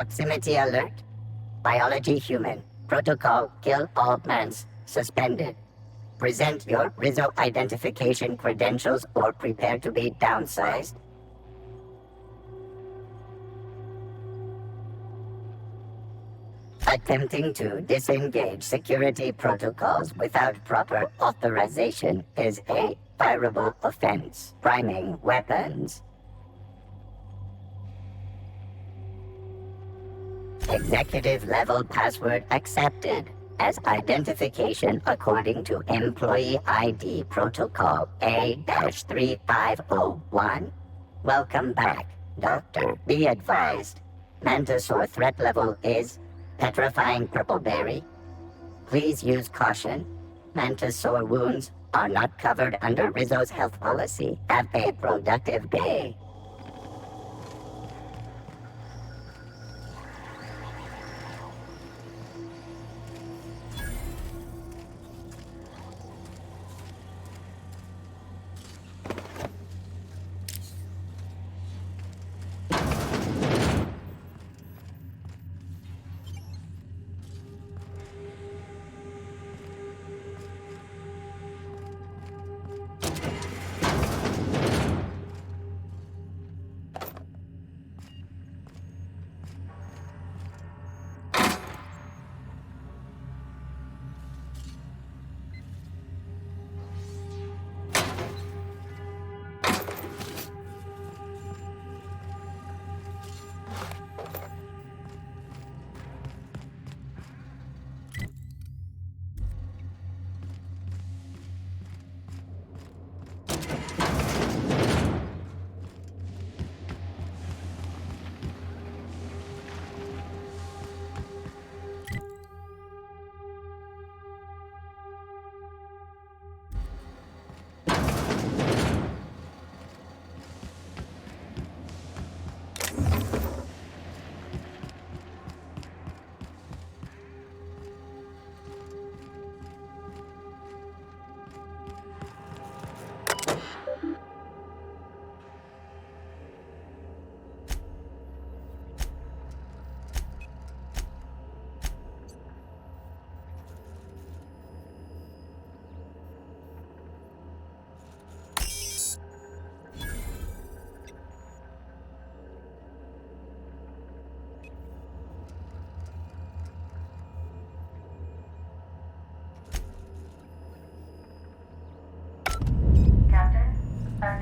Proximity alert. Biology human. Protocol kill all plants. Suspended. Present your Rizzo identification credentials or prepare to be downsized. Attempting to disengage security protocols without proper authorization is a fireable offense. Priming weapons. Executive level password accepted as identification according to Employee ID Protocol A-3501. Welcome back, Doctor. Be advised, Mantisaur threat level is petrifying purple berry. Please use caution. Mantisaur wounds are not covered under Rizzo's health policy. Have a productive day.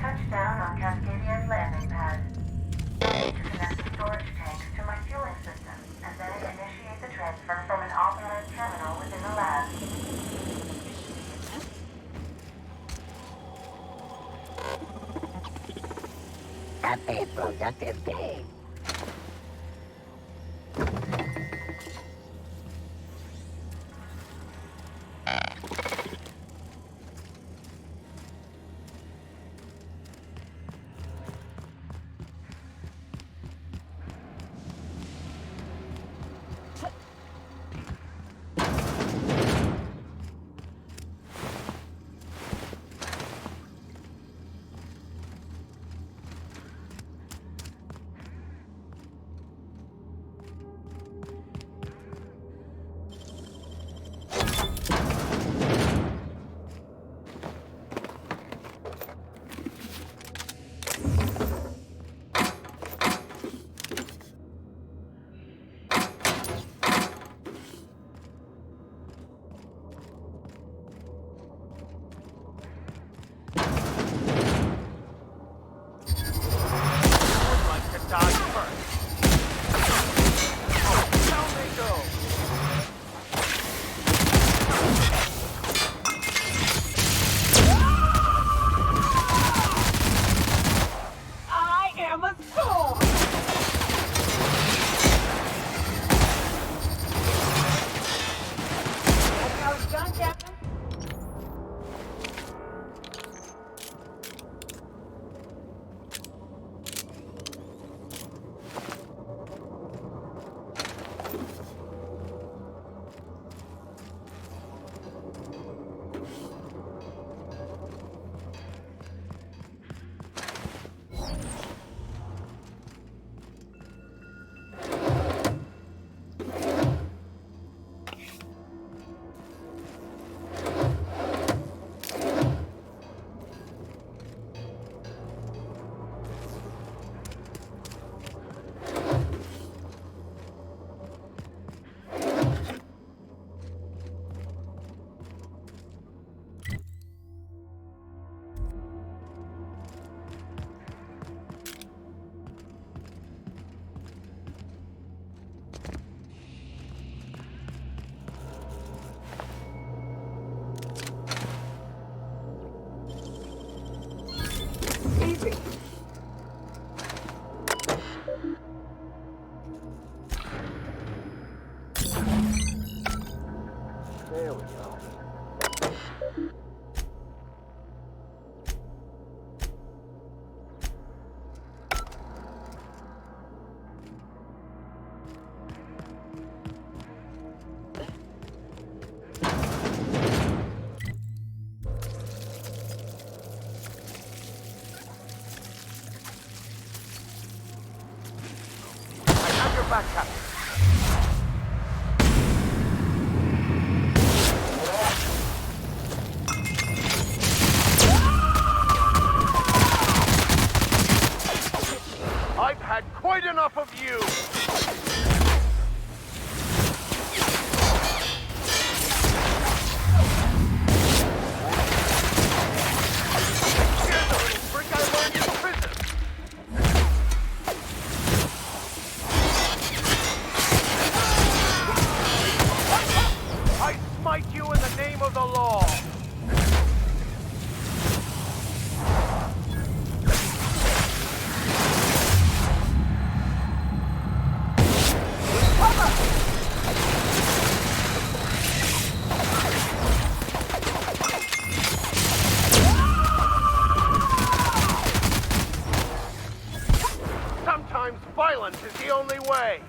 Touchdown on Cascadia's landing pad. To connect the storage tanks to my fueling system, and then initiate the transfer from an authorized terminal within the lab. Have a productive day. There we go. I have your back, Captain. I've had quite enough of you! Here's a little trick I learned in prison! I smite you in the name of the law! Sometimes violence is the only way.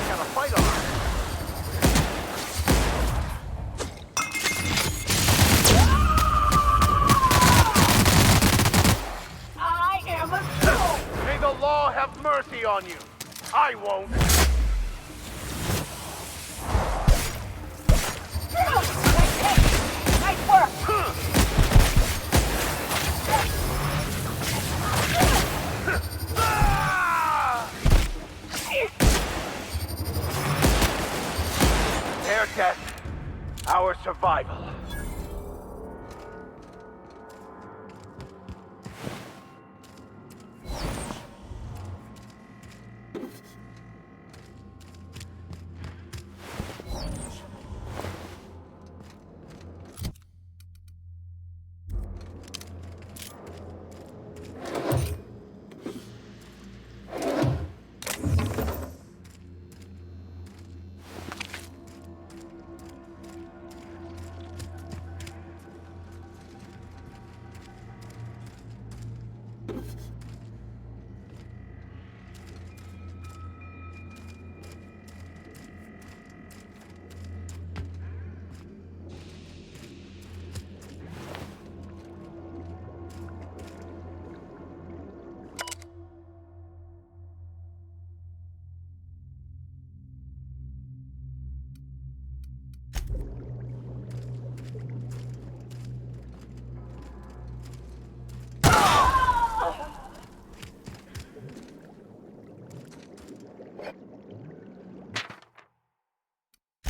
Got a fight on. I am a soul! May the law have mercy on you. I won't. Nice work! Their death, our survival.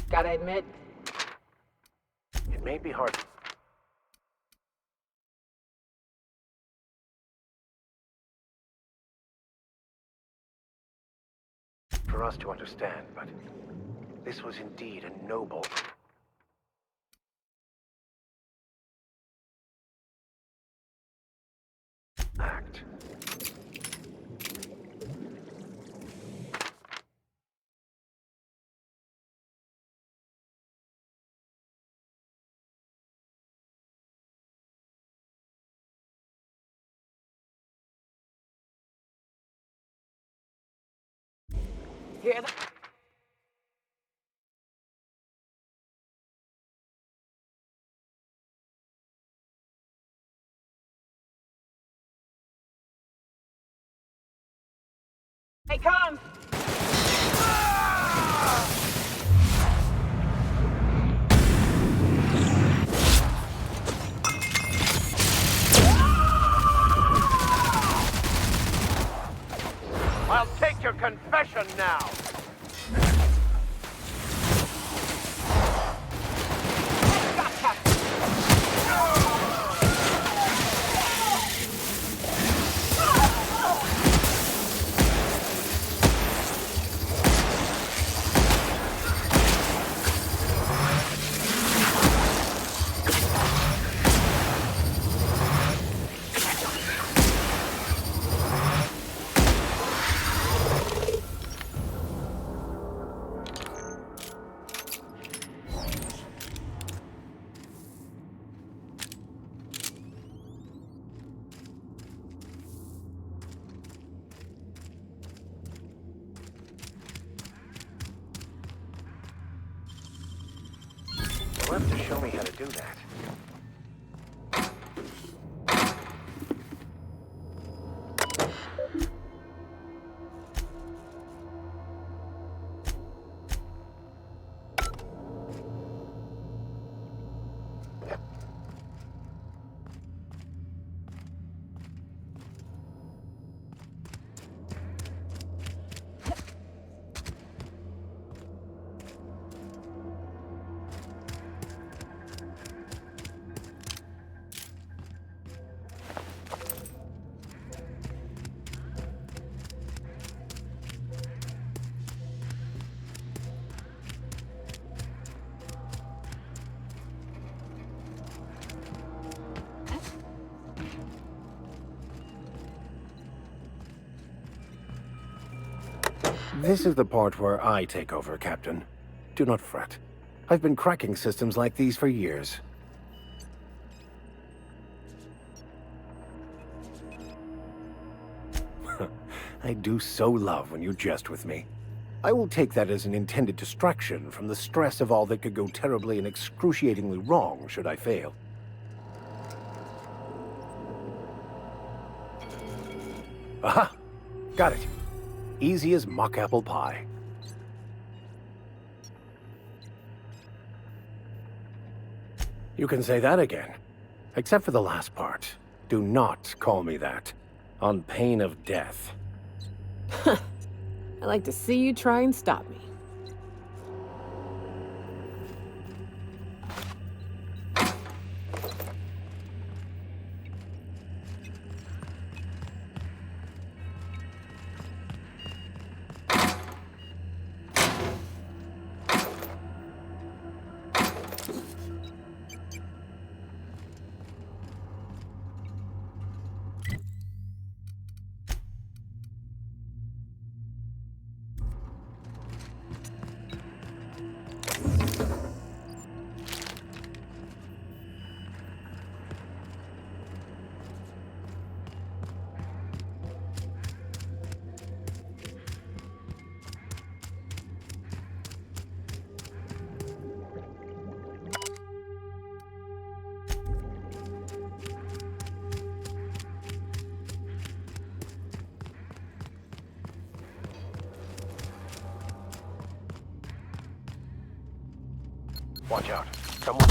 Gotta admit, It may be hard for us to understand, but this was indeed a noble act. hear that? Hey, come! I'll take your confession now! You'll have to show me how to do that. This is the part where I take over, Captain. Do not fret. I've been cracking systems like these for years. I do so love when you jest with me. I will take that as an intended distraction from the stress of all that could go terribly and excruciatingly wrong should I fail. Aha! Got it. Easy as mock apple pie. You can say that again. Except for the last part. Do not call me that. On pain of death. I'd like to see you try and stop me. Watch out. Someone...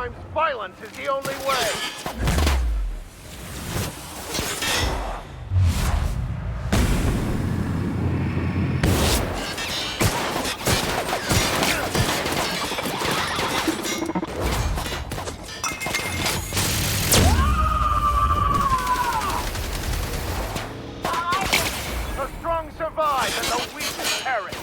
Sometimes violence is the only way. The strong survive and the weak perish.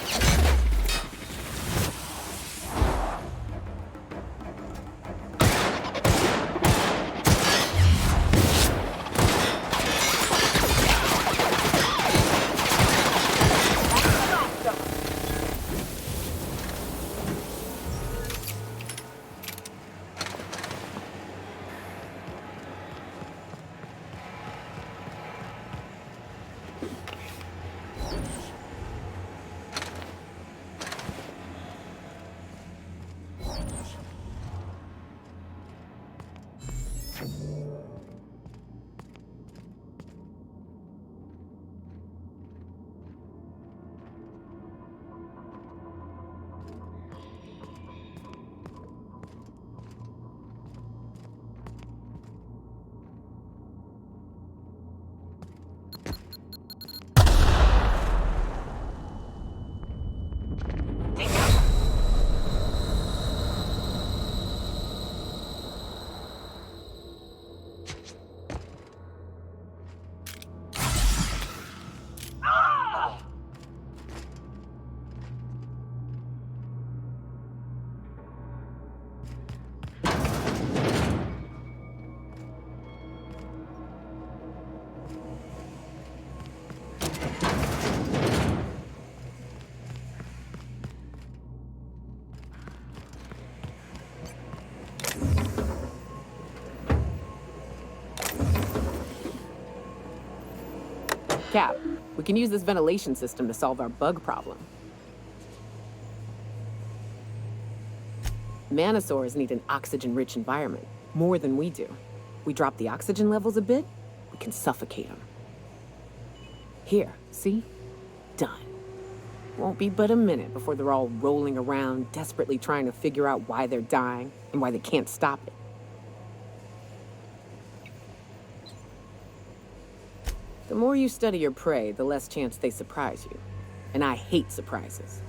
Cap, we can use this ventilation system to solve our bug problem. Manosaurs need an oxygen-rich environment, more than we do. We drop the oxygen levels a bit, we can suffocate them. Here, see? Done. Won't be but a minute before they're all rolling around, desperately trying to figure out why they're dying and why they can't stop it. The more you study your prey, the less chance they surprise you. And I hate surprises.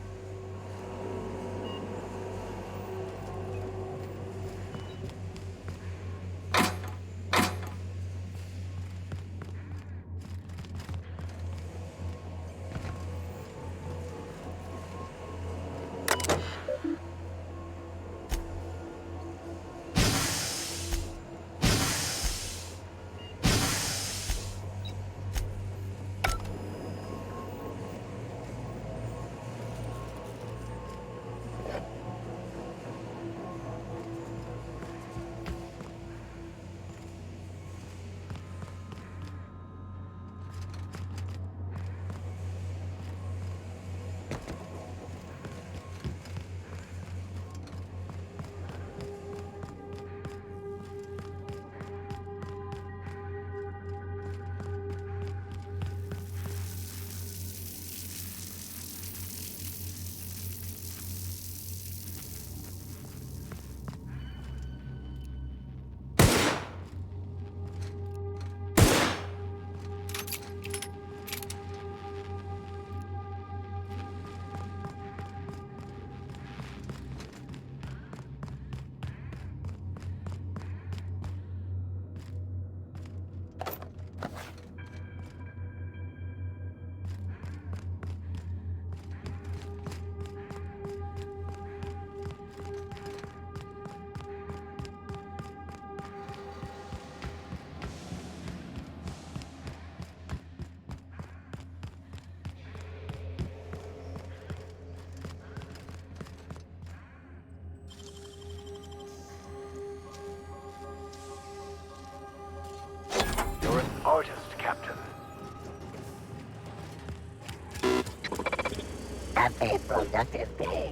Artist, Captain. Have a productive day.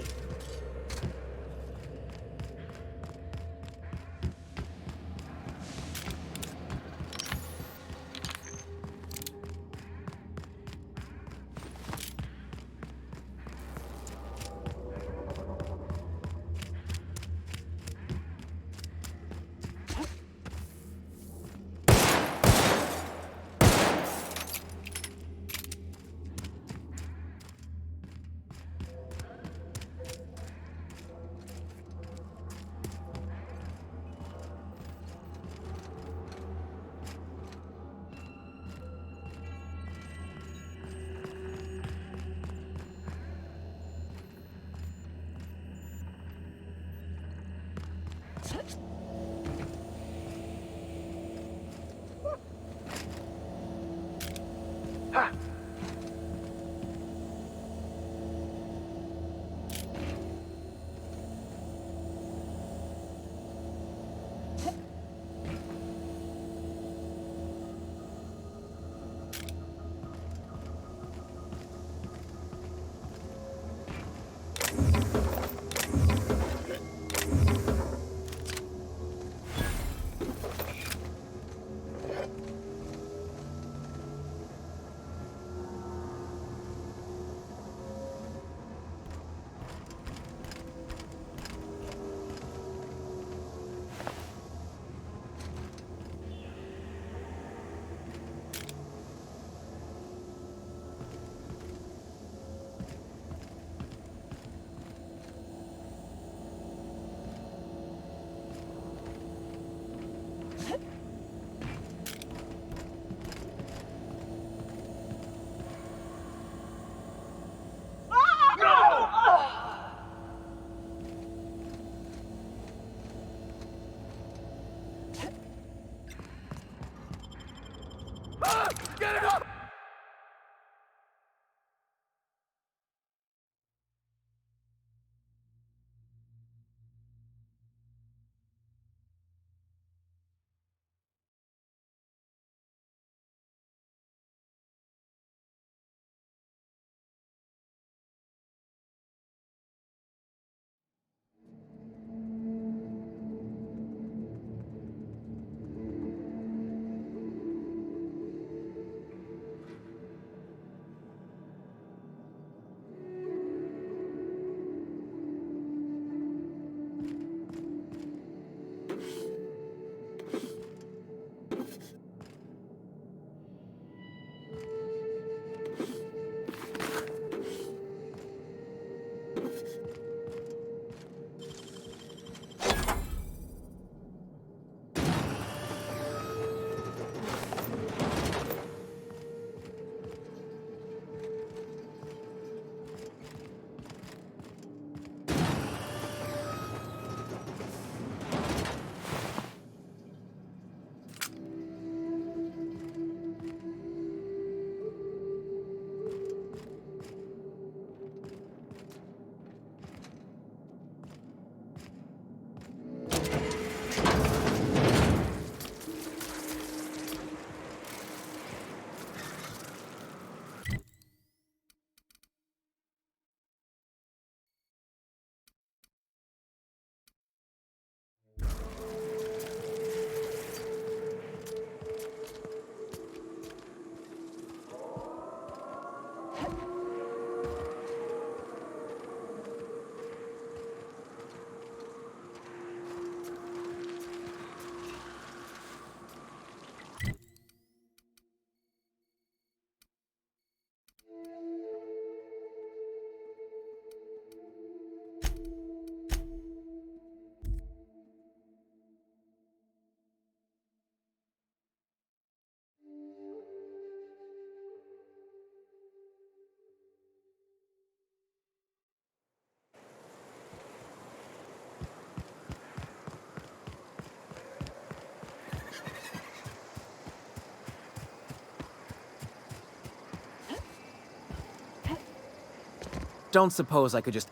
Don't suppose I could just...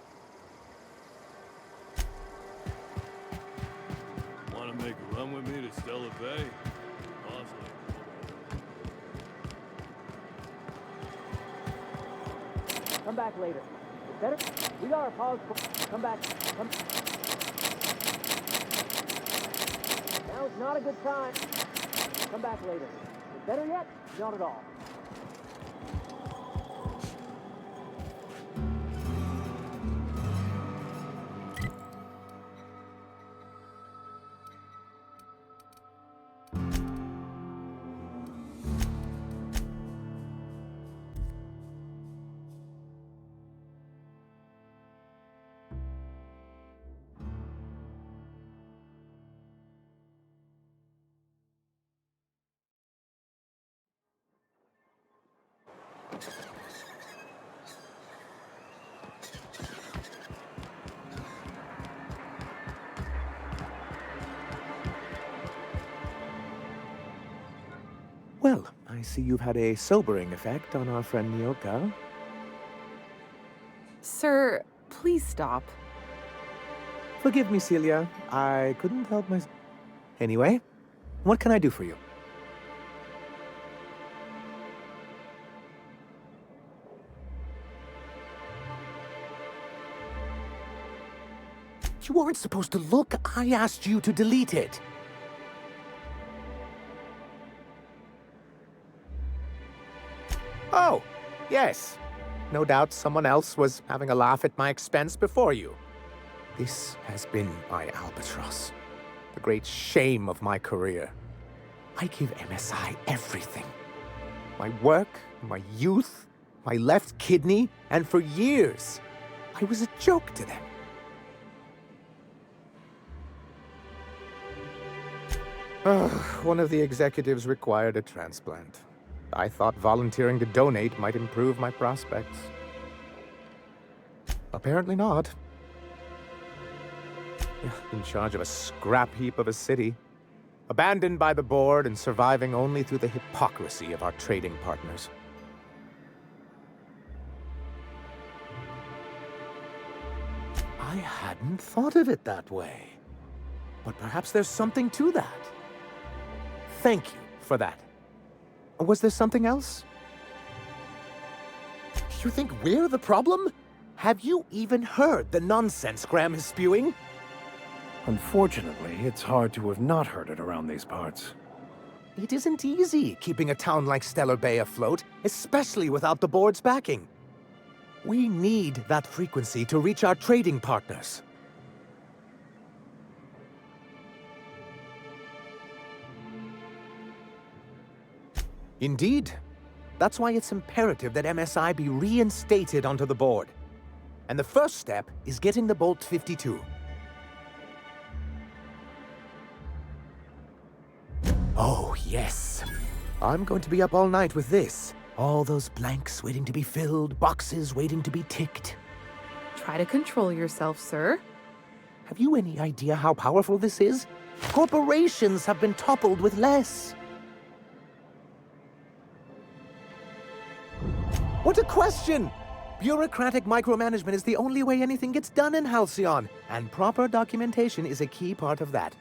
Want to make a run with me to Stella Bay? Awesome. Come back later. Better? We got our pause. Come back. Come. Now's not a good time. Come back later. Better yet, not at all. I see you've had a sobering effect on our friend Nyoka. Sir, please stop. Forgive me, Celia. I couldn't help myself. Anyway, what can I do for you? You weren't supposed to look. I asked you to delete it. Oh, yes. No doubt someone else was having a laugh at my expense before you. This has been my albatross. The great shame of my career. I give MSI everything. My work, my youth, my left kidney, and for years, I was a joke to them. One of the executives required a transplant. I thought volunteering to donate might improve my prospects. Apparently not. In charge of a scrap heap of a city, abandoned by the board and surviving only through the hypocrisy of our trading partners. I hadn't thought of it that way. But perhaps there's something to that. Thank you for that. Was there something else? You think we're the problem? Have you even heard the nonsense Graham is spewing? Unfortunately, it's hard to have not heard it around these parts. It isn't easy keeping a town like Stellar Bay afloat, especially without the board's backing. We need that frequency to reach our trading partners. Indeed. That's why it's imperative that MSI be reinstated onto the board. And the first step is getting the Bolt 52. Oh, yes. I'm going to be up all night with this. All those blanks waiting to be filled, boxes waiting to be ticked. Try to control yourself, sir. Have you any idea how powerful this is? Corporations have been toppled with less. What a question! Bureaucratic micromanagement is the only way anything gets done in Halcyon, and proper documentation is a key part of that.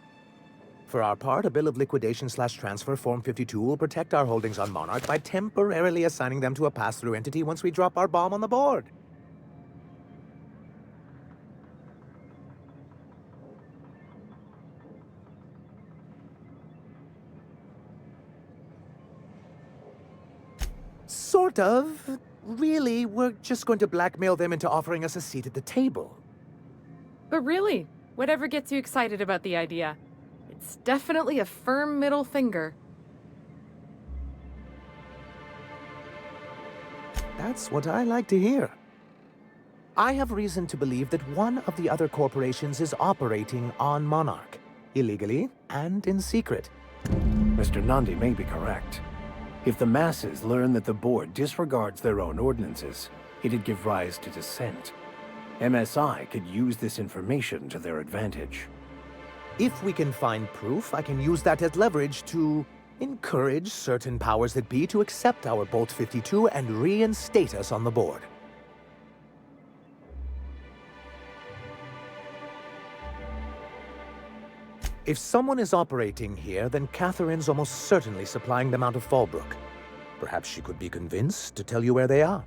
For our part, a bill of liquidation/transfer Form 52 will protect our holdings on Monarch by temporarily assigning them to a pass-through entity once we drop our bomb on the board. Sort of. Really, we're just going to blackmail them into offering us a seat at the table. But really, whatever gets you excited about the idea? It's definitely a firm middle finger. That's what I like to hear. I have reason to believe that one of the other corporations is operating on Monarch, illegally and in secret. Mr. Nandi may be correct. If the masses learn that the board disregards their own ordinances, it'd give rise to dissent. MSI could use this information to their advantage. If we can find proof, I can use that as leverage to encourage certain powers that be to accept our Bolt 52 and reinstate us on the board. If someone is operating here, then Catherine's almost certainly supplying them out of Fallbrook. Perhaps she could be convinced to tell you where they are.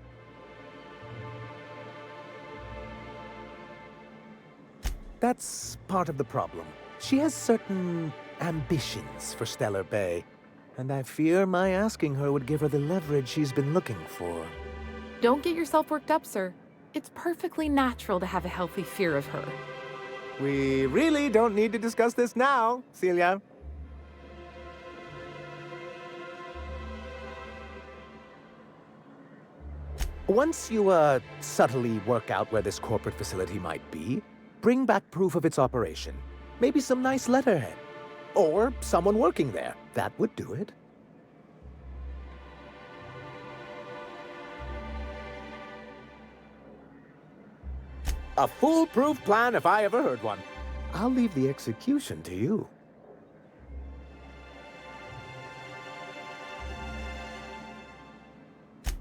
That's part of the problem. She has certain ambitions for Stellar Bay, and I fear my asking her would give her the leverage she's been looking for. Don't get yourself worked up, sir. It's perfectly natural to have a healthy fear of her. We really don't need to discuss this now, Celia. Once you, subtly work out where this corporate facility might be, bring back proof of its operation. Maybe some nice letterhead. Or someone working there. That would do it. A foolproof plan if I ever heard one. I'll leave the execution to you.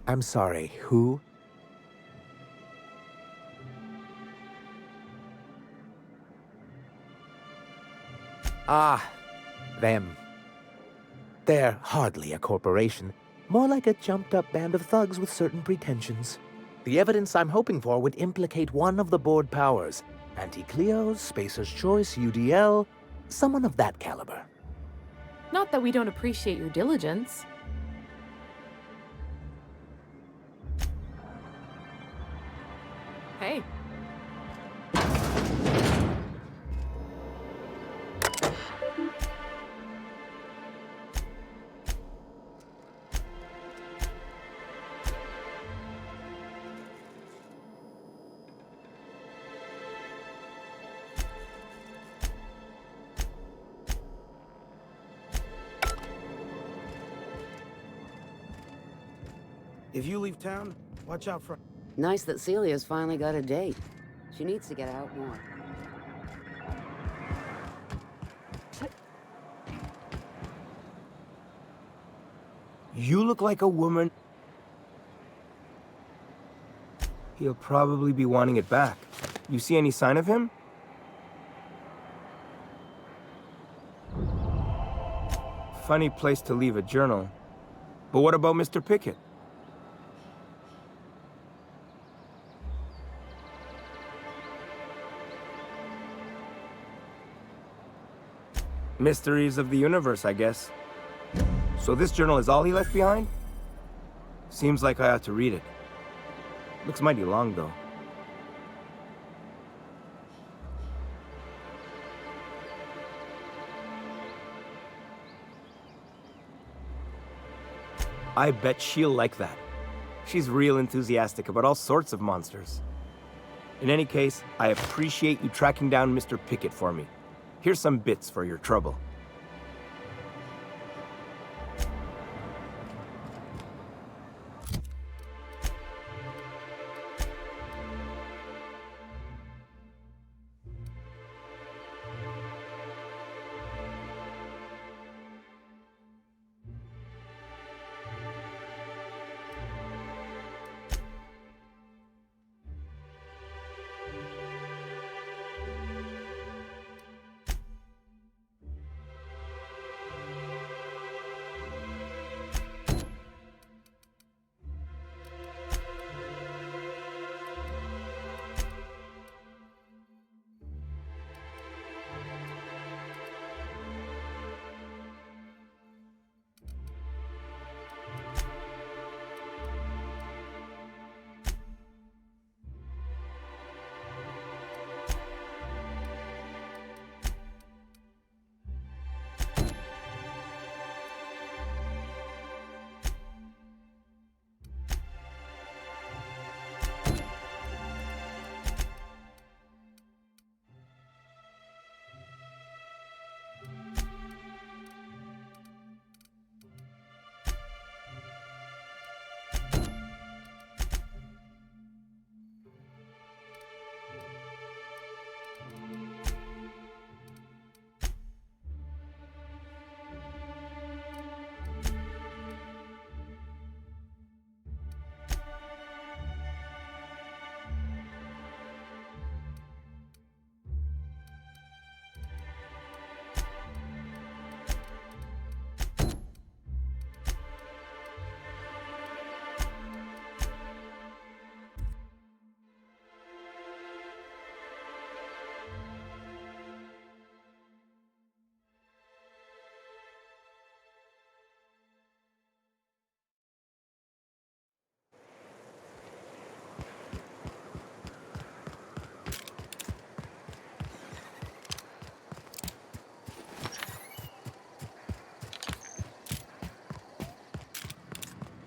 I'm sorry, who? Ah, them. They're hardly a corporation. More like a jumped-up band of thugs with certain pretensions. The evidence I'm hoping for would implicate one of the board powers. Anti-Cleos, Spacer's Choice, UDL, someone of that caliber. Not that we don't appreciate your diligence. Hey. If you leave town, watch out for... Nice that Celia's finally got a date. She needs to get out more. You look like a woman. He'll probably be wanting it back. You see any sign of him? Funny place to leave a journal. But what about Mr. Pickett? Mysteries of the universe, I guess. So this journal is all he left behind? Seems like I ought to read it. Looks mighty long, though. I bet she'll like that. She's real enthusiastic about all sorts of monsters. In any case, I appreciate you tracking down Mr. Pickett for me. Here's some bits for your trouble.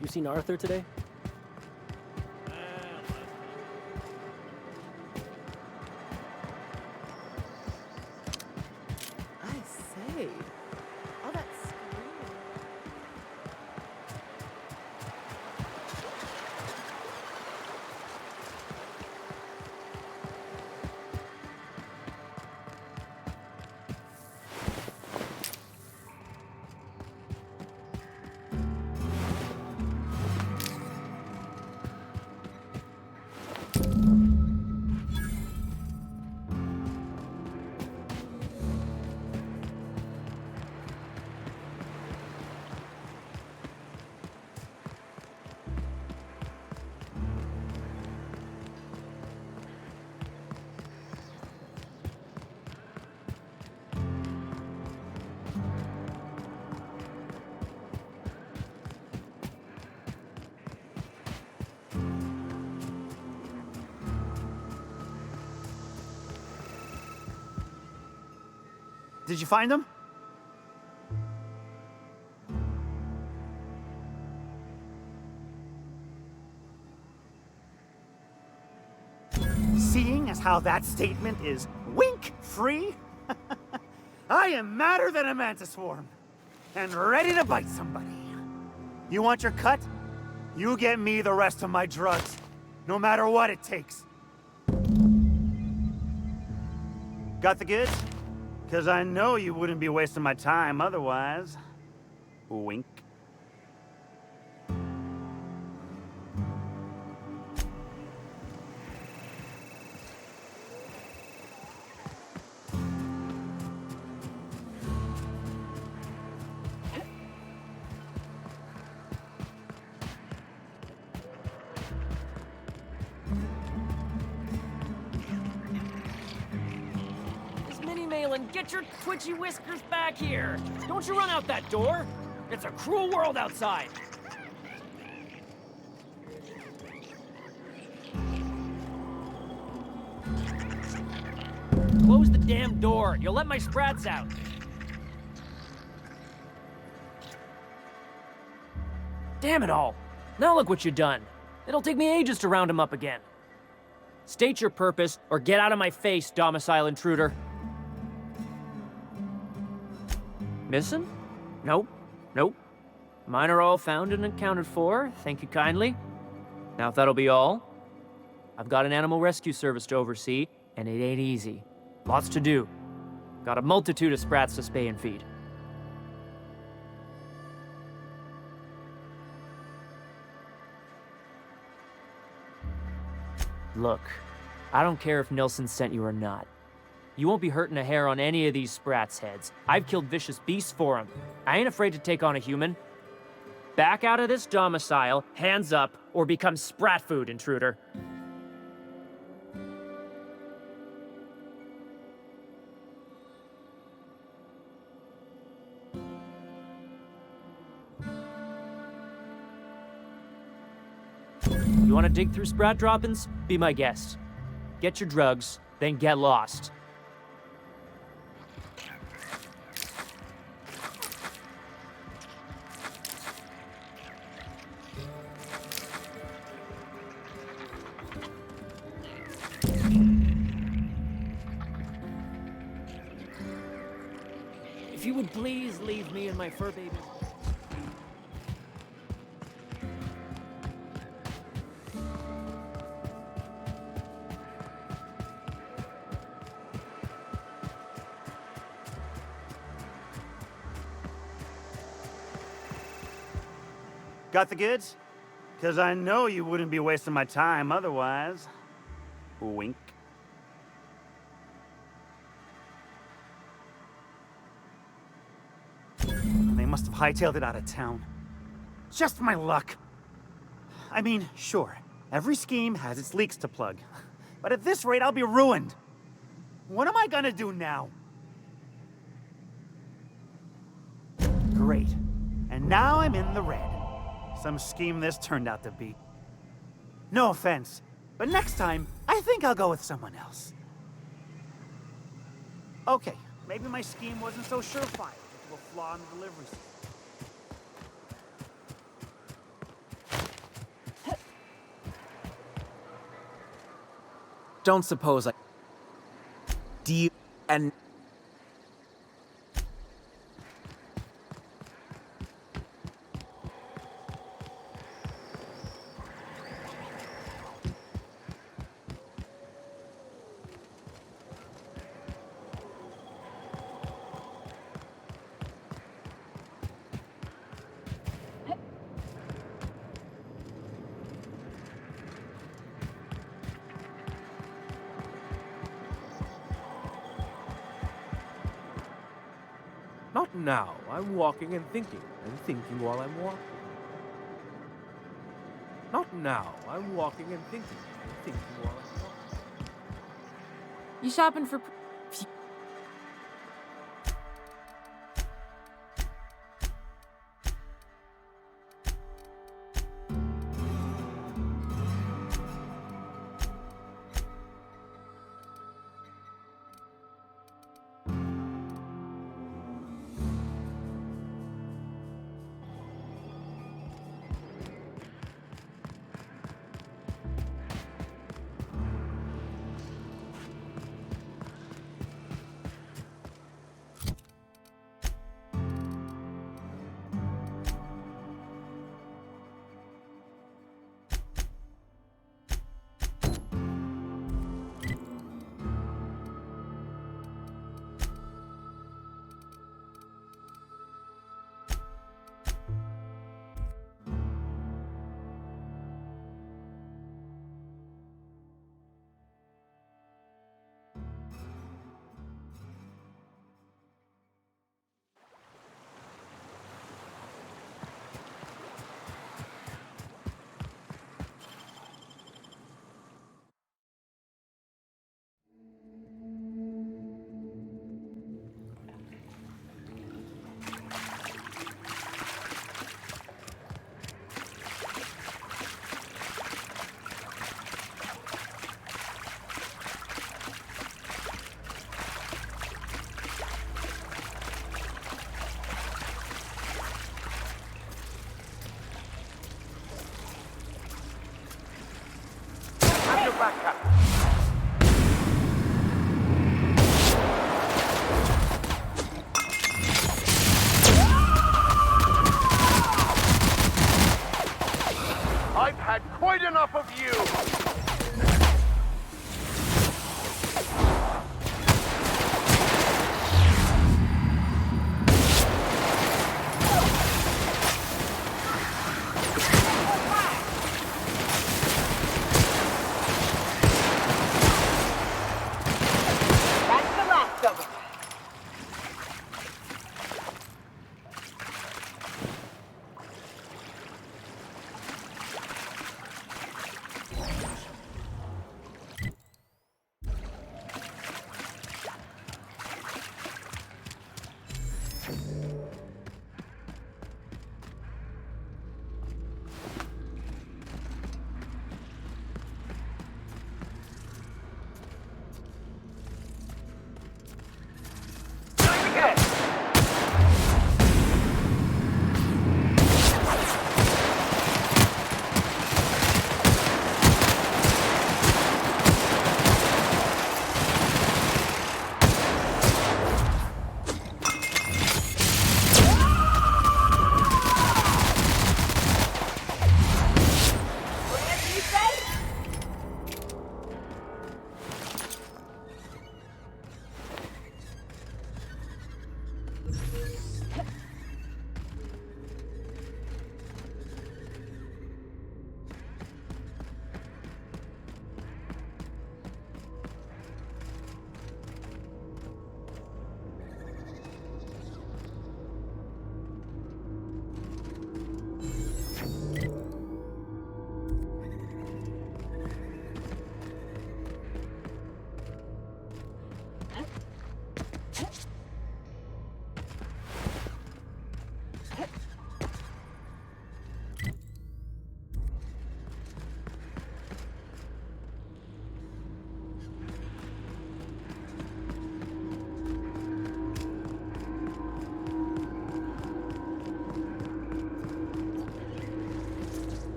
You seen Arthur today? I say. All that screaming. Did you find them? Seeing as how that statement is wink-free, I am madder than a mantis swarm, and ready to bite somebody. You want your cut? You get me the rest of my drugs, no matter what it takes. Got the goods? Because I know you wouldn't be wasting my time otherwise. Wink. Malin, get your twitchy whiskers back here! Don't you run out that door! It's a cruel world outside! Close the damn door! You'll let my sprats out! Damn it all! Now look what you've done! It'll take me ages to round him up again. State your purpose, or get out of my face, domicile intruder. Missing? Nope. Nope. Mine are all found and accounted for, thank you kindly. Now if that'll be all, I've got an animal rescue service to oversee, and it ain't easy. Lots to do. Got a multitude of sprats to spay and feed. Look, I don't care if Nilsson sent you or not. You won't be hurting a hair on any of these sprats' heads. I've killed vicious beasts for them. I ain't afraid to take on a human. Back out of this domicile, hands up, or become sprat food, intruder. You want to dig through sprat droppings? Be my guest. Get your drugs, then get lost. If you would please leave me and my fur baby. Got the goods? Because I know you wouldn't be wasting my time otherwise. Wink. They must have hightailed it out of town. Just my luck. I mean, sure, every scheme has its leaks to plug. But at this rate, I'll be ruined. What am I gonna do now? Great. And now I'm in the red. Some scheme this turned out to be. No offense, but next time, I think I'll go with someone else. Okay, maybe my scheme wasn't so surefire due to a flaw in the delivery system. Don't suppose I... deal and... Not now. I'm walking and thinking while I'm walking. Not now. I'm walking and thinking while I'm walking. You shopping for... that, Captain. I've had quite enough of you! That's the last of them.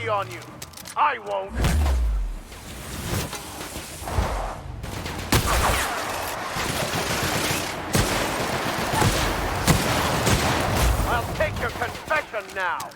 On you. I won't. I'll take your confession now.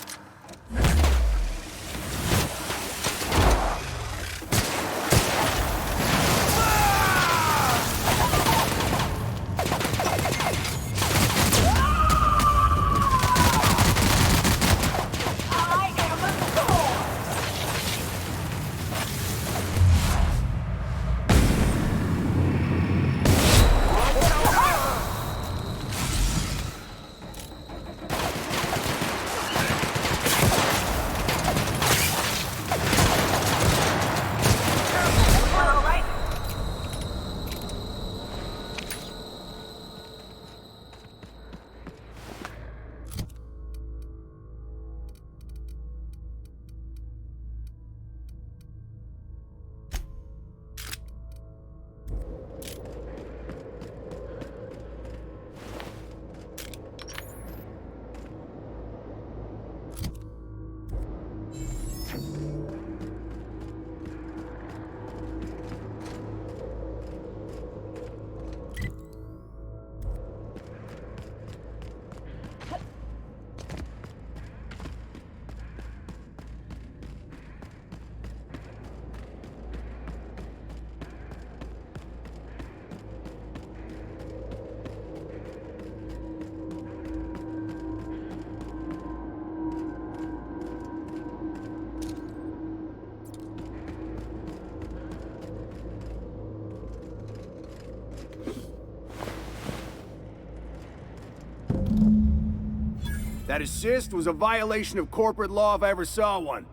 That assist was a violation of corporate law if I ever saw one.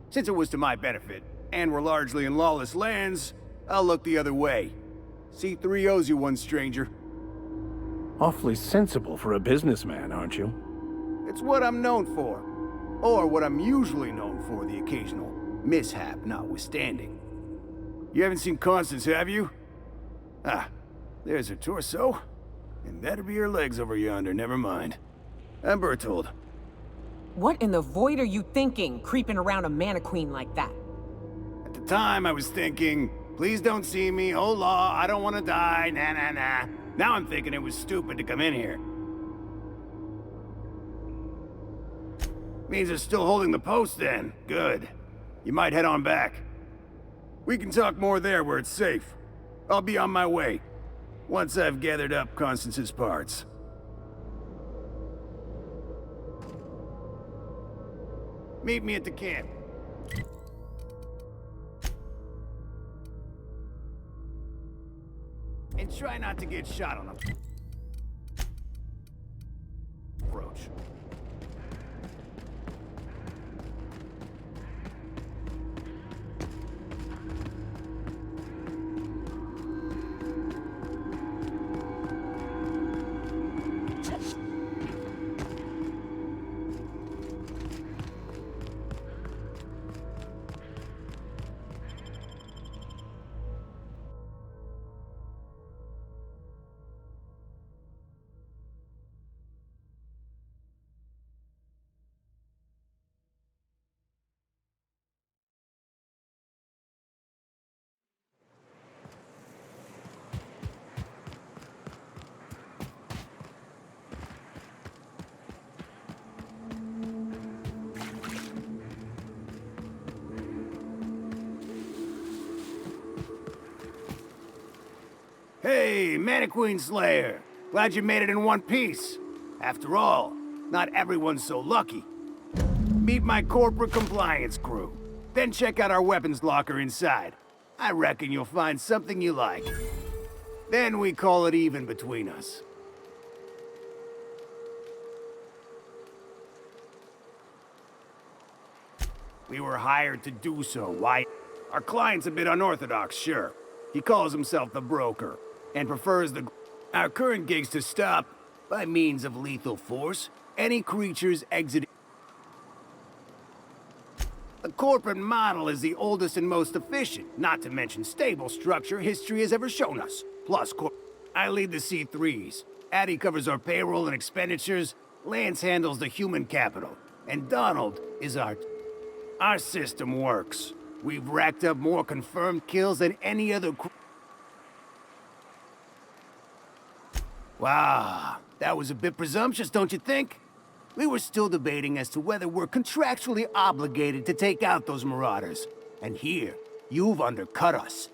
Since it was to my benefit, and we're largely in lawless lands, I'll look the other way. C3 owes you one, stranger. Awfully sensible for a businessman, aren't you? It's what I'm known for. Or what I'm usually known for, the occasional mishap notwithstanding. You haven't seen Constance, have you? Ah, there's her torso. And that'll be her legs over yonder, never mind. I'm Bertold. What in the void are you thinking, creeping around a mannequin like that? At the time, I was thinking, please don't see me, oh law, I don't want to die, nah nah nah. Now I'm thinking it was stupid to come in here. Means they're still holding the post then. Good. You might head on back. We can talk more there where it's safe. I'll be on my way, once I've gathered up Constance's parts. Meet me at the camp. And try not to get shot on a approach. Hey, Mannequin Slayer! Glad you made it in one piece. After all, not everyone's so lucky. Meet my corporate compliance crew. Then check out our weapons locker inside. I reckon you'll find something you like. Then we call it even between us. We were hired to do so. Why? Our client's a bit unorthodox, sure. He calls himself the broker, and prefers our current gig's to stop, by means of lethal force, any creatures exiting. The corporate model is the oldest and most efficient, not to mention stable structure history has ever shown us. Plus, I lead the C3s. Addie covers our payroll and expenditures, Lance handles the human capital, and Donald is Our system works. We've racked up more confirmed kills than any other Wow, that was a bit presumptuous, don't you think? We were still debating as to whether we're contractually obligated to take out those marauders. And here, you've undercut us.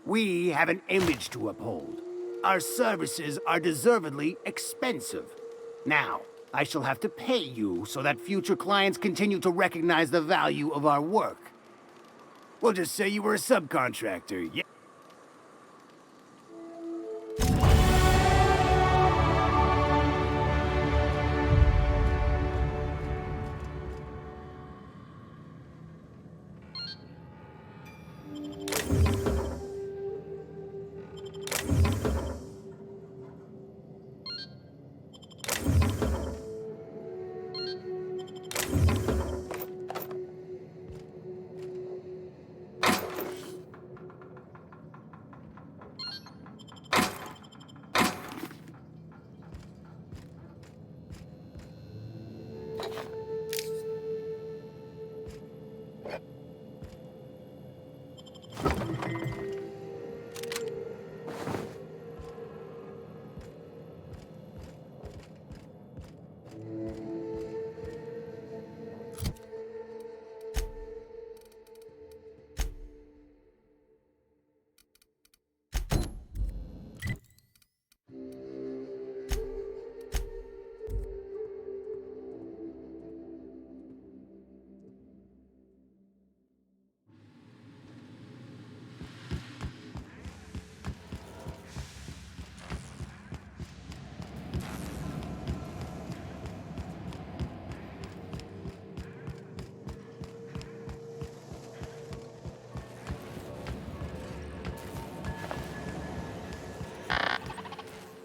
We have an image to uphold. Our services are deservedly expensive. Now, I shall have to pay you so that future clients continue to recognize the value of our work. We'll just say you were a subcontractor, yeah?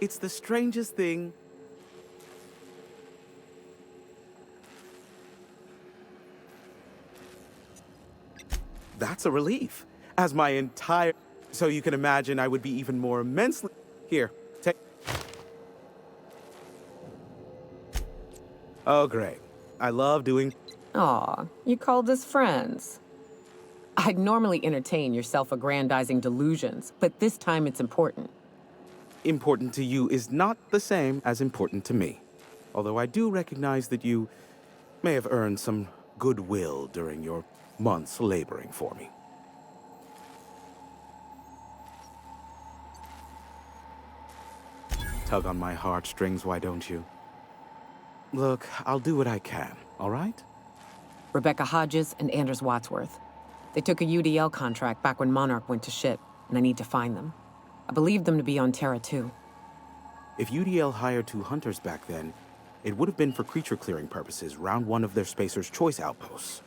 It's the strangest thing. That's a relief. As my entire... So you can imagine I would be even more immensely... Here, take... Oh, great. I love doing... Aw, you called us friends. I'd normally entertain your self-aggrandizing delusions, but this time it's important. Important to you is not the same as important to me. Although I do recognize that you may have earned some goodwill during your months laboring for me. Tug on my heartstrings, why don't you? Look, I'll do what I can, all right? Rebecca Hodges and Anders Wadsworth. They took a UDL contract back when Monarch went to shit, and I need to find them. I believed them to be on Terra too. If UDL hired 2 hunters back then, it would have been for creature clearing purposes round one of their Spacer's Choice outposts.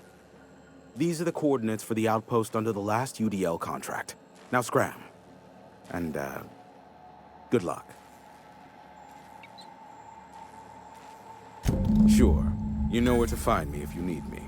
These are the coordinates for the outpost under the last UDL contract. Now scram. And, good luck. Sure. You know where to find me if you need me.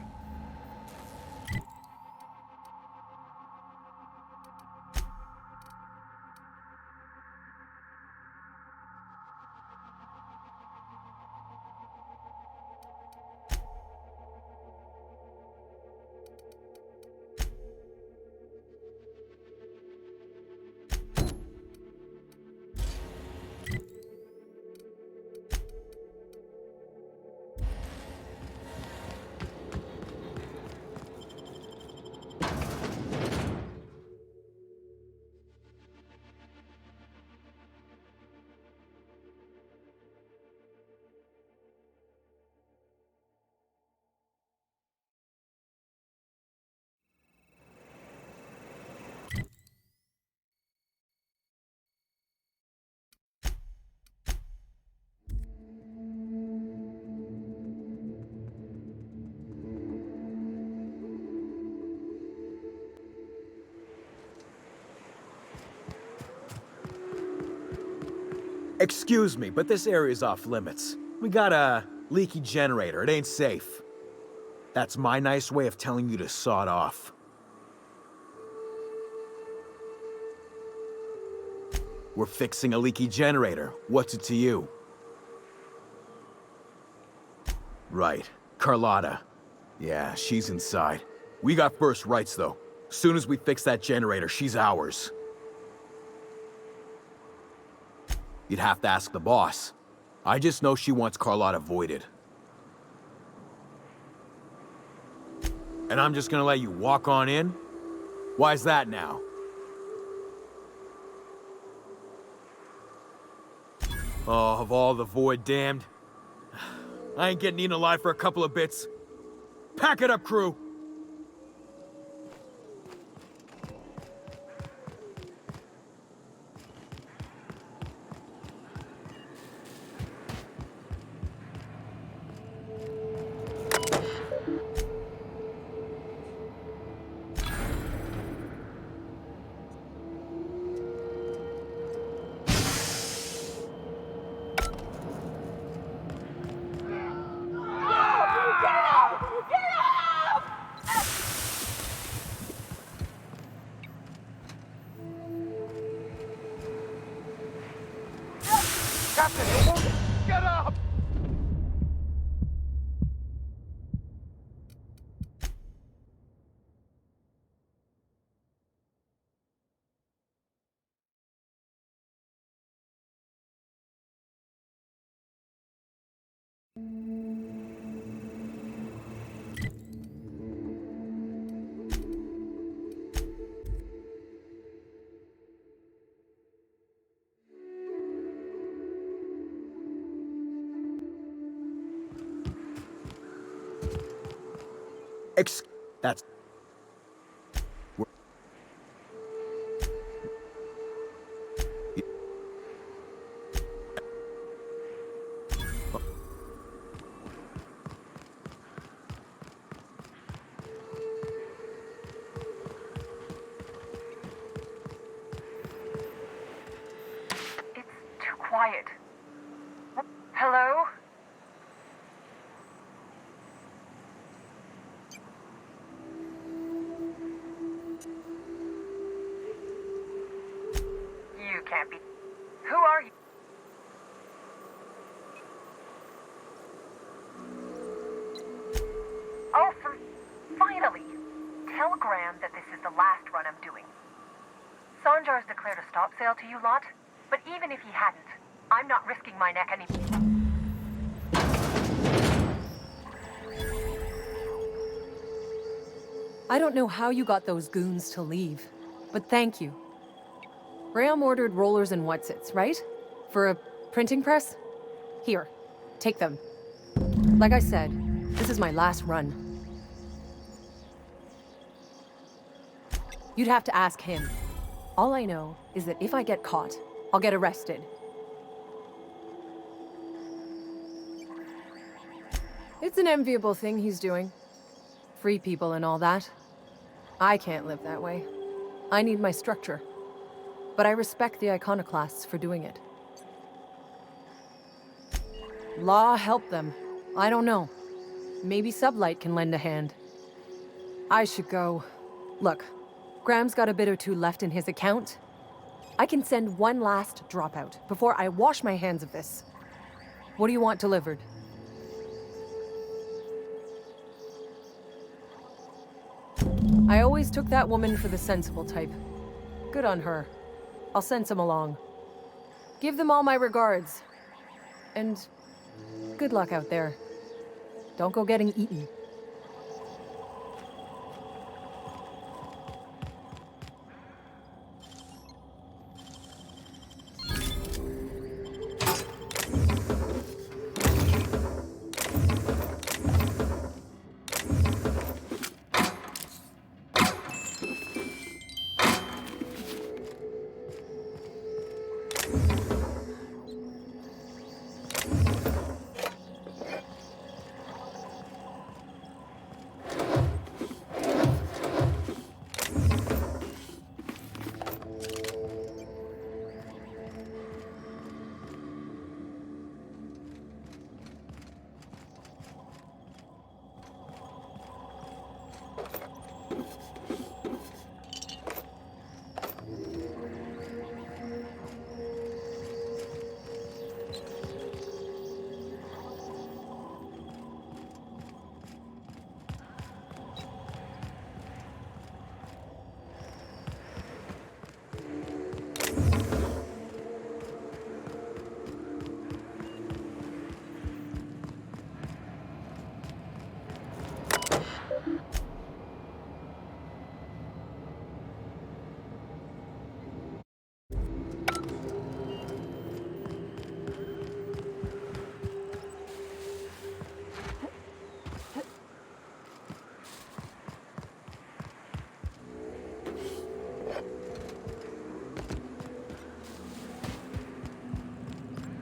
Excuse me, but this area's off limits. We got a leaky generator. It ain't safe. That's my nice way of telling you to sod off. We're fixing a leaky generator. What's it to you? Right. Carlotta. Yeah, she's inside. We got first rights, though. Soon as we fix that generator, she's ours. You'd have to ask the boss. I just know she wants Carlotta voided. And I'm just gonna let you walk on in? Why's that now? Oh, of all the void damned. I ain't getting eaten alive for a couple of bits. Pack it up, crew! Get up! That's... Too quiet. Hello? Tell Graham that this is the last run I'm doing. Sanjar's declared a stop sale to you lot, but even if he hadn't, I'm not risking my neck anymore. I don't know how you got those goons to leave, but thank you. Graham ordered rollers and whatsits, right? For a printing press? Here, take them. Like I said, this is my last run. You'd have to ask him. All I know is that if I get caught, I'll get arrested. It's an enviable thing he's doing. Free people and all that. I can't live that way. I need my structure. But I respect the iconoclasts for doing it. Law helped them. I don't know. Maybe Sublight can lend a hand. I should go. Look, Graham's got a bit or two left in his account. I can send one last dropout before I wash my hands of this. What do you want delivered? I always took that woman for the sensible type. Good on her. I'll send some along. Give them all my regards. And good luck out there. Don't go getting eaten.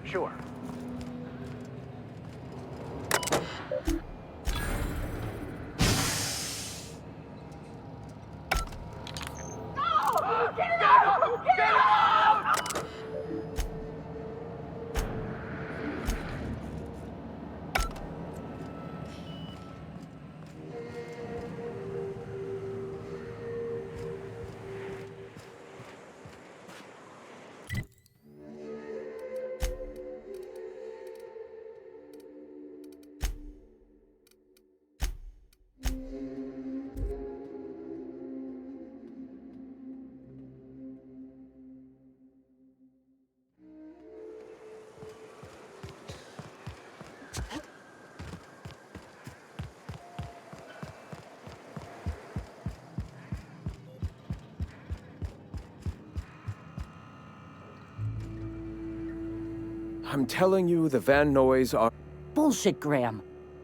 Sure. I'm telling you, the Van Noys are... Bullshit, Graham.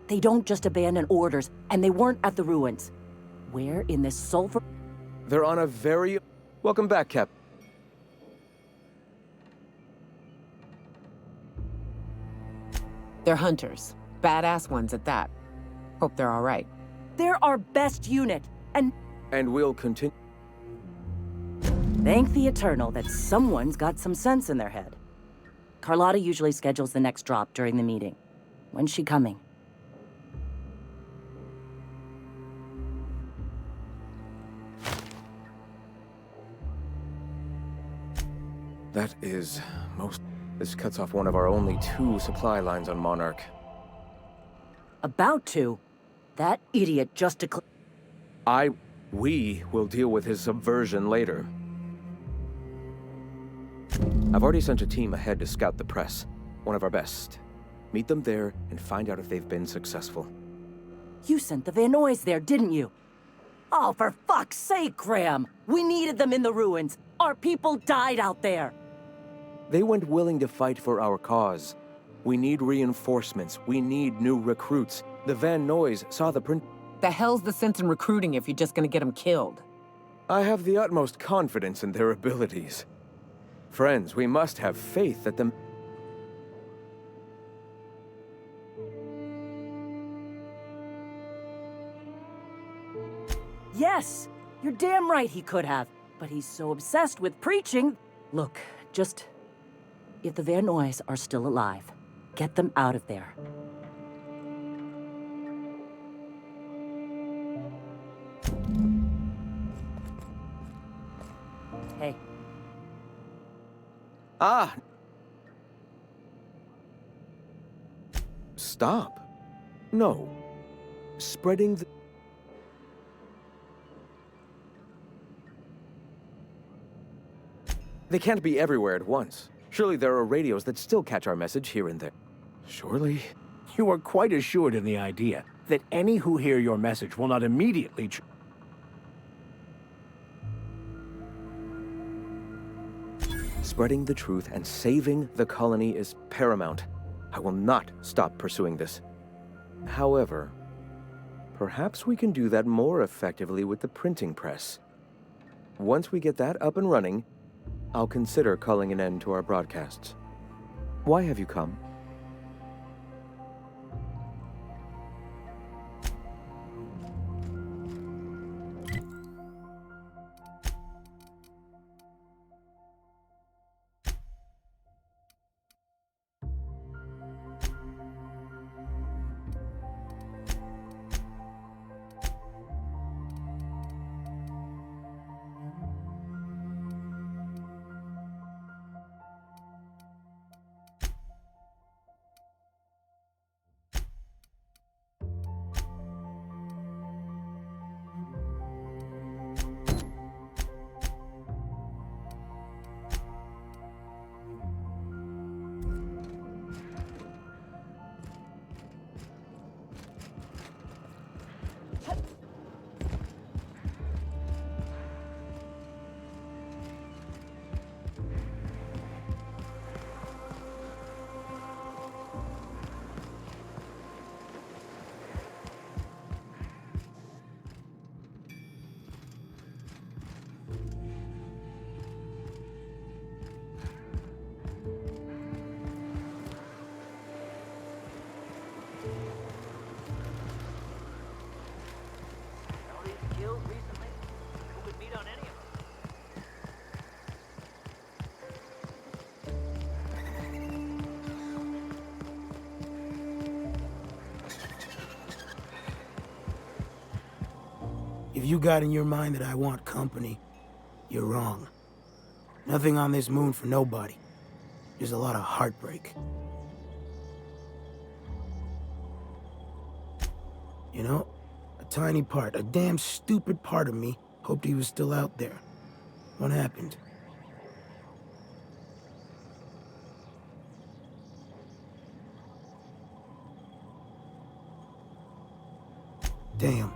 They don't just abandon orders, and they weren't at the ruins. Where in this sulfur... They're on a very... Welcome back, Cap. They're hunters. Badass ones at that. Hope they're all right. They're our best unit, and... And we'll continue... Thank the Eternal that someone's got some sense in their head. Carlotta usually schedules the next drop during the meeting. When's she coming? That is most... This cuts off one of our only 2 supply lines on Monarch. About to? That idiot just declared... We will deal with his subversion later. I've already sent a team ahead to scout the press. One of our best. Meet them there and find out if they've been successful. You sent the Van Noys there, didn't you? Oh, for fuck's sake, Graham! We needed them in the ruins. Our people died out there. They went willing to fight for our cause. We need reinforcements. We need new recruits. The Van Noys saw the print. The hell's the sense in recruiting if you're just gonna get them killed? I have the utmost confidence in their abilities. Friends, we must have faith that the... Yes! You're damn right he could have. But he's so obsessed with preaching. Look, just... If the Van Noys are still alive, get them out of there. Hey. Ah! Stop. No. Spreading the... They can't be everywhere at once. Surely there are radios that still catch our message here and there. Surely? You are quite assured in the idea that any who hear your message will not immediately Spreading the truth and saving the colony is paramount. I will not stop pursuing this. However, perhaps we can do that more effectively with the printing press. Once we get that up and running, I'll consider calling an end to our broadcasts. Why have you come? If you got in your mind that I want company, you're wrong. Nothing on this moon for nobody. Just a lot of heartbreak. You know, a tiny part, a damn stupid part of me hoped he was still out there. What happened? Damn.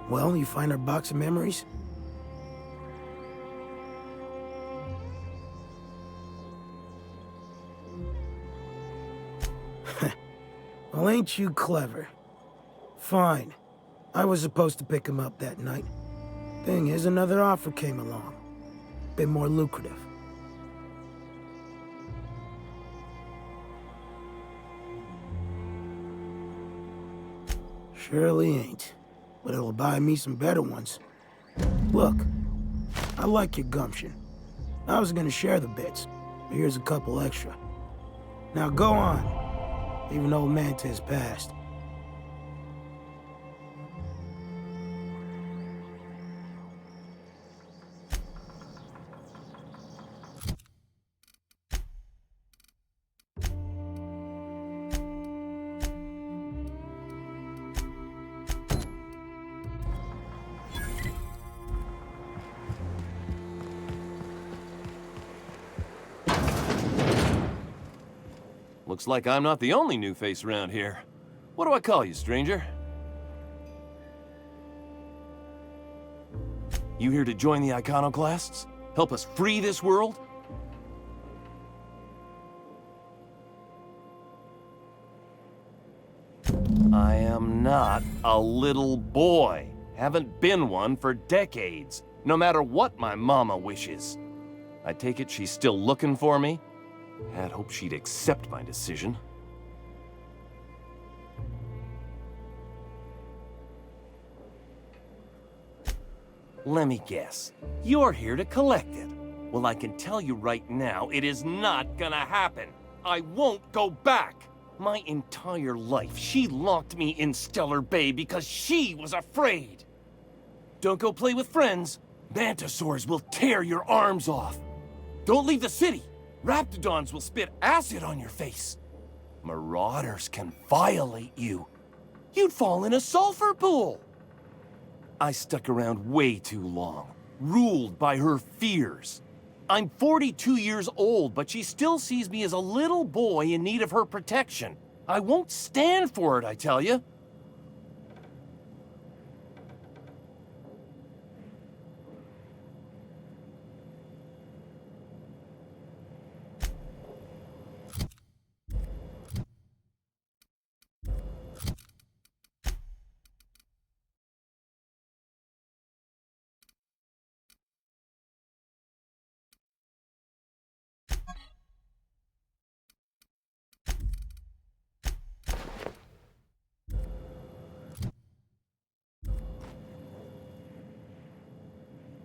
Well, you find our box of memories? Well, ain't you clever? Fine. I was supposed to pick him up that night. Thing is, another offer came along. Bit more lucrative. Surely ain't. But it'll buy me some better ones. Look, I like your gumption. I was gonna share the bits, but here's a couple extra. Now go on, even old Mantis passed. Looks like I'm not the only new face around here. What do I call you, stranger? You here to join the Iconoclasts? Help us free this world? I am not a little boy. Haven't been one for decades, no matter what my mama wishes. I take it she's still looking for me? Had hoped she'd accept my decision. Let me guess. You're here to collect it. Well, I can tell you right now, it is not gonna happen. I won't go back. My entire life, she locked me in Stellar Bay because she was afraid. Don't go play with friends. Mantisaurs will tear your arms off. Don't leave the city. Raptidons will spit acid on your face. Marauders can violate you. You'd fall in a sulfur pool. I stuck around way too long, ruled by her fears. I'm 42 years old, but she still sees me as a little boy in need of her protection. I won't stand for it, I tell you.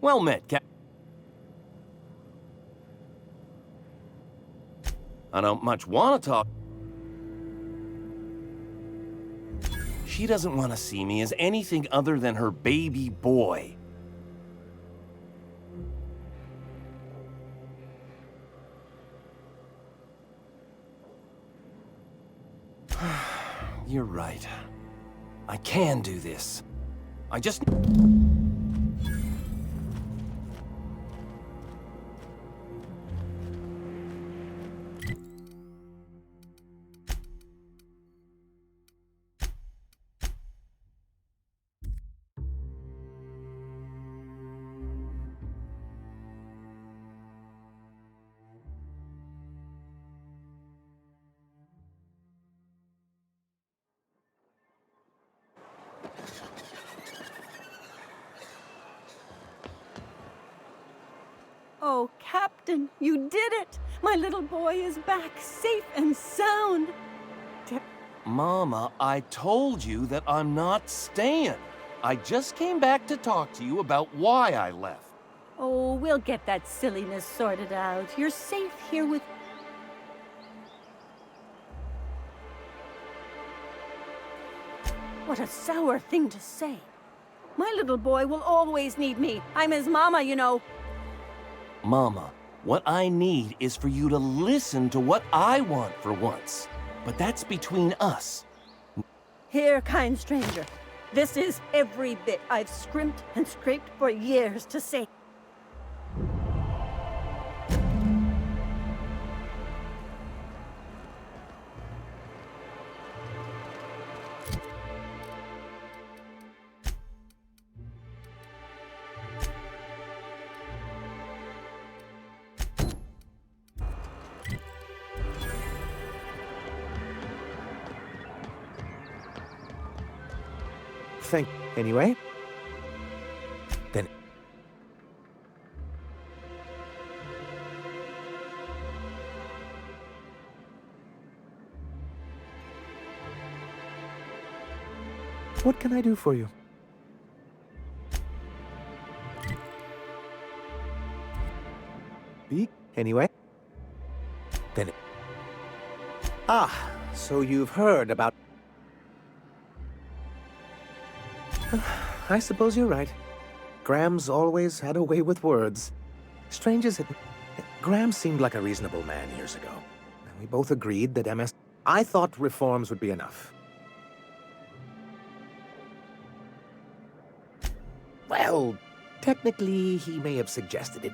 Well met, Cap. I don't much want to talk. She doesn't want to see me as anything other than her baby boy. You're right. I can do this. I just... Oh, Captain, you did it! My little boy is back, safe and sound. Mama, I told you that I'm not staying. I just came back to talk to you about why I left. Oh, we'll get that silliness sorted out. You're safe here with... What a sour thing to say. My little boy will always need me. I'm his mama, you know. Mama, what I need is for you to listen to what I want for once. But that's between us. Here, kind stranger. This is every bit I've scrimped and scraped for years to say. Anyway, then... What can I do for you? Anyway, then... Ah, so you've heard about... I suppose you're right. Graham's always had a way with words. Strange as it... Graham seemed like a reasonable man years ago. And we both agreed that MS... I thought reforms would be enough. Well, technically, he may have suggested it.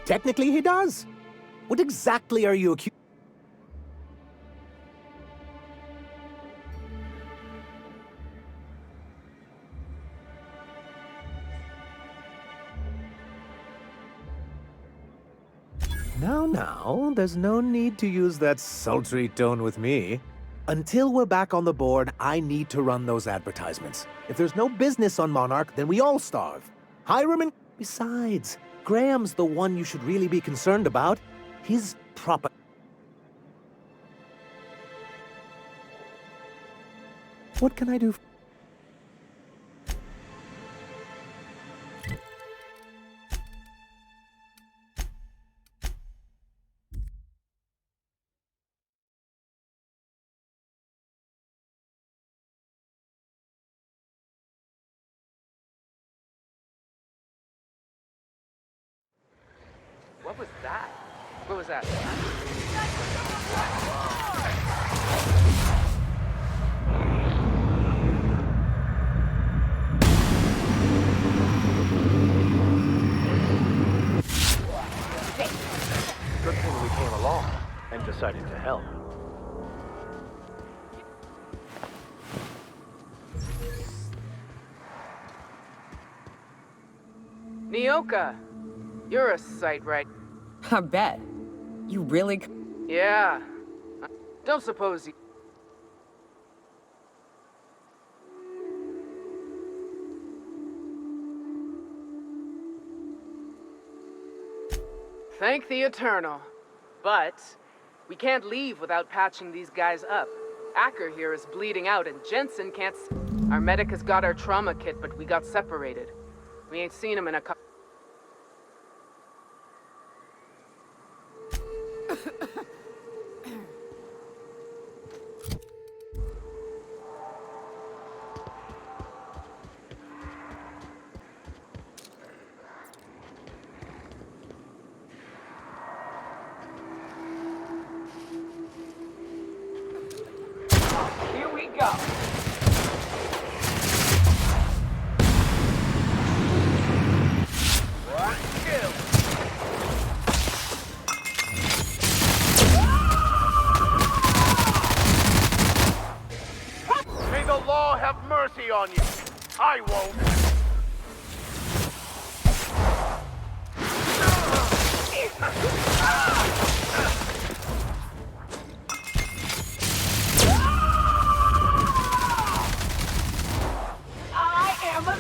Technically, he does. What exactly are you accusing? Now, there's no need to use that sultry tone with me. Until we're back on the board, I need to run those advertisements. If there's no business on Monarch, then we all starve. Hiram and... Besides, Graham's the one you should really be concerned about. His proper... What can I do? What was that? What was that? Good thing we came along and decided to help. Nyoka, you're a sight, right? I bet. You really... Yeah. Don't suppose you... Thank the Eternal. But we can't leave without patching these guys up. Acker here is bleeding out and Jensen can't... Our medic has got our trauma kit, but we got separated. We ain't seen him in a couple... Here we go. May the law have mercy on you. I won't. I am a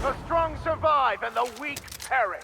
The strong survive and the weak perish.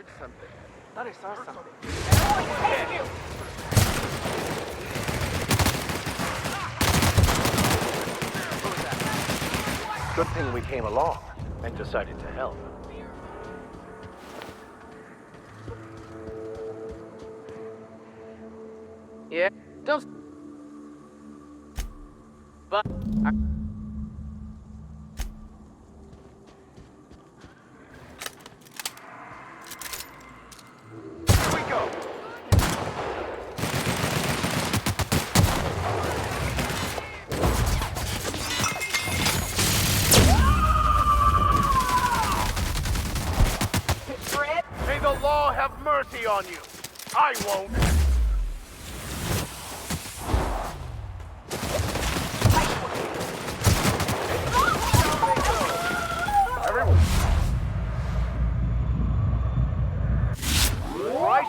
heard something. Thought I saw something. Good thing we came along and decided to help. Yeah, don't. But. Here we go. May the law have mercy on you. I won't. Everyone. Right.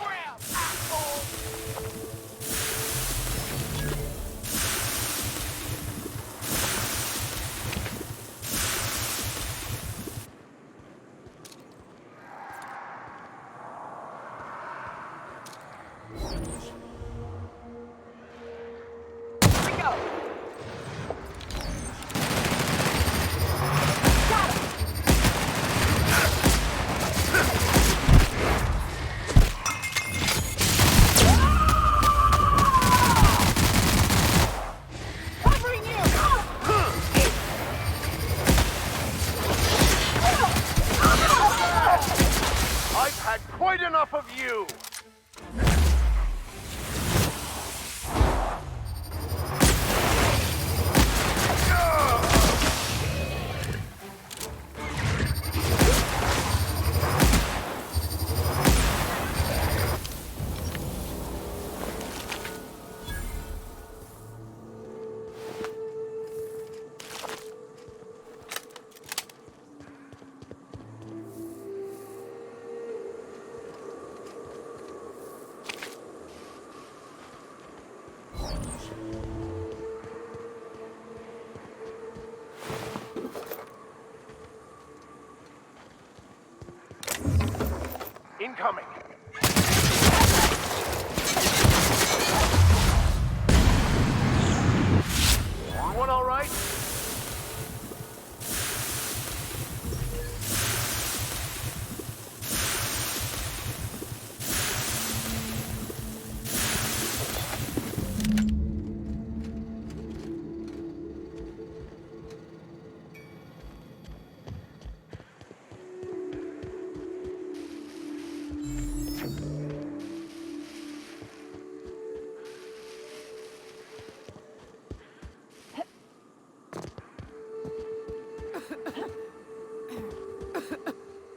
I've had quite enough of you! Incoming! Everyone all right?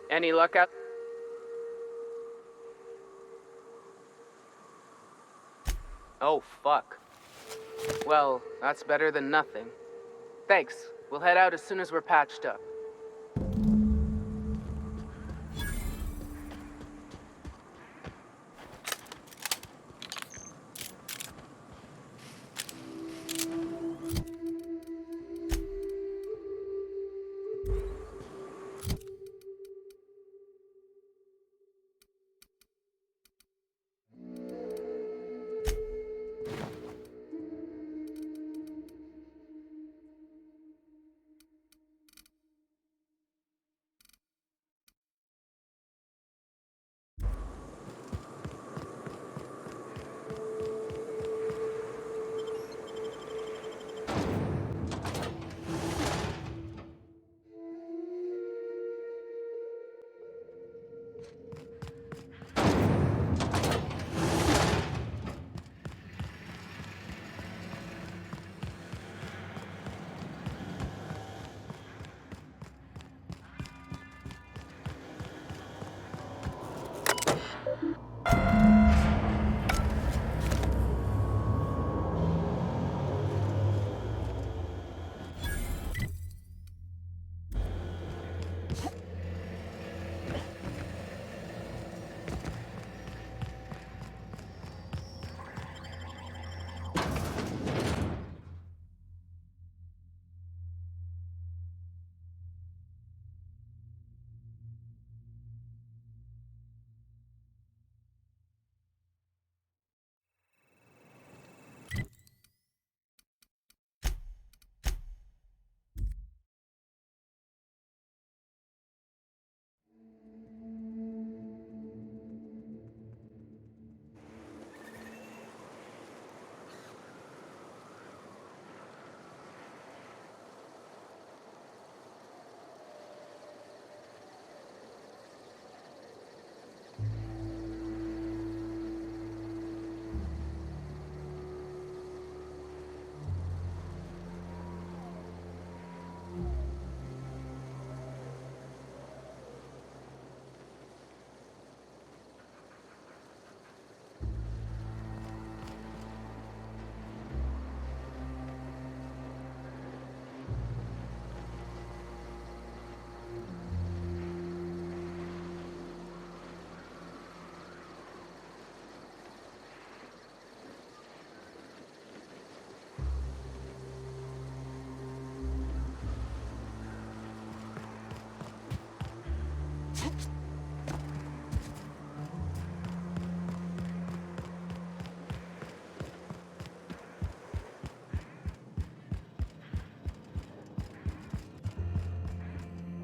Any luck out? Oh, fuck. Well, that's better than nothing. Thanks. We'll head out as soon as we're patched up.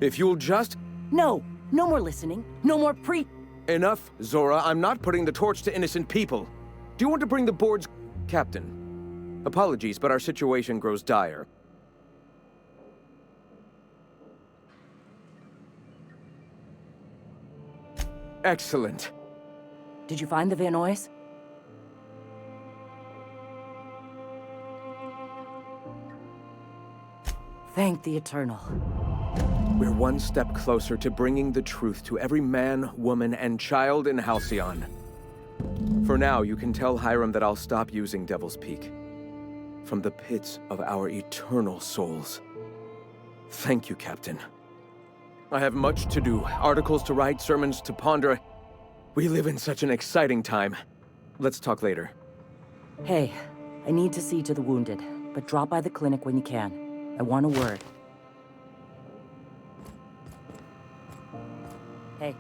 If you'll just... No! No more listening. No more Enough, Zora. I'm not putting the torch to innocent people. Do you want to bring the board's... Captain, apologies, but our situation grows dire. Excellent. Did you find the Vanois? Thank the Eternal. We're one step closer to bringing the truth to every man, woman, and child in Halcyon. For now, you can tell Hiram that I'll stop using Devil's Peak. From the pits of our eternal souls. Thank you, Captain. I have much to do, articles to write, sermons to ponder. We live in such an exciting time. Let's talk later. Hey, I need to see to the wounded, but drop by the clinic when you can. I want a word. Hey.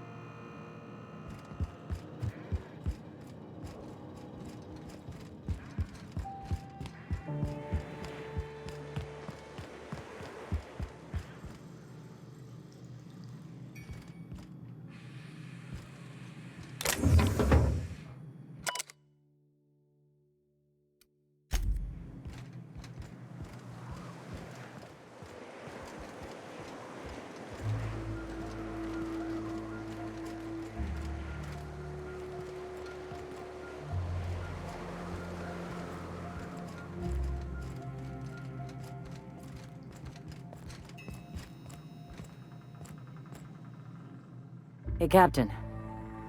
Hey, Captain.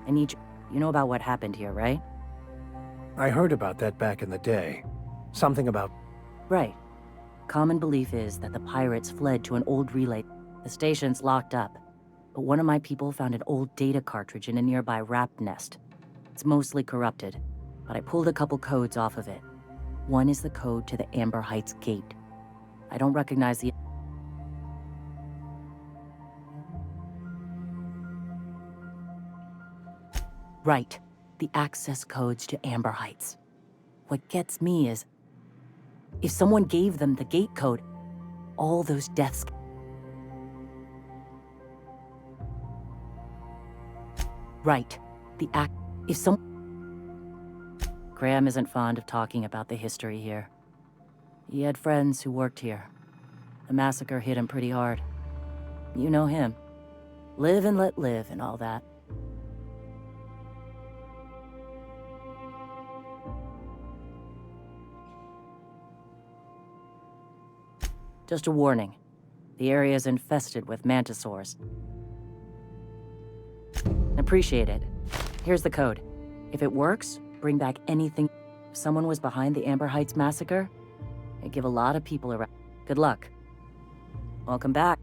I need you. You know about what happened here, right? I heard about that back in the day. Something about... Right. Common belief is that the pirates fled to an old relay. The station's locked up. But one of my people found an old data cartridge in a nearby rat nest. It's mostly corrupted, but I pulled a couple codes off of it. One is the code to the Amber Heights gate. I don't recognize the... Right. The access codes to Amber Heights. What gets me is... if someone gave them the gate code, all those deaths... Right. If Graham isn't fond of talking about the history here. He had friends who worked here. The massacre hit him pretty hard. You know him. Live and let live and all that. Just a warning. The area is infested with mantisaurs. Appreciate it. Here's the code. If it works, bring back anything. If someone was behind the Amber Heights massacre, it'd give a lot of people around. Good luck. Welcome back.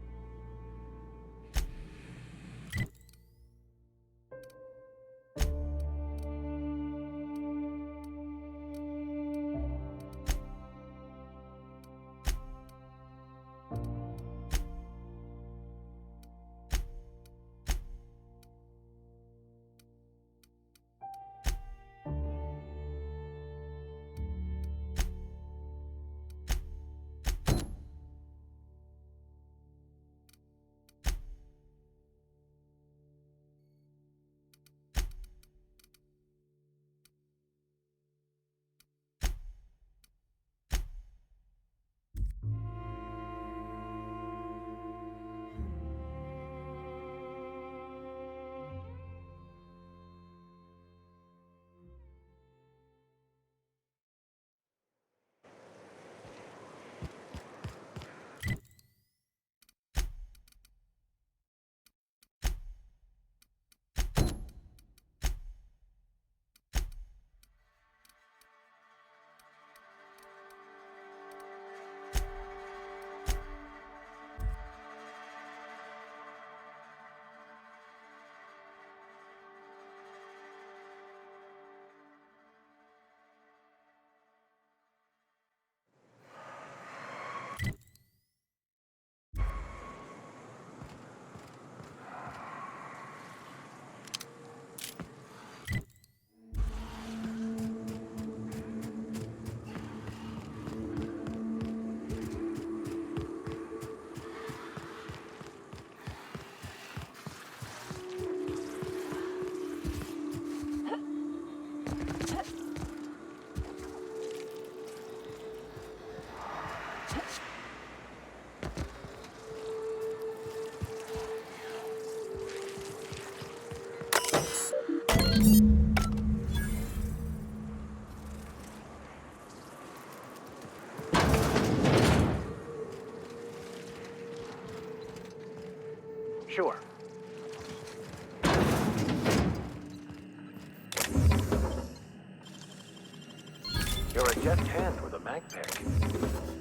You're a deft hand with a mag pick.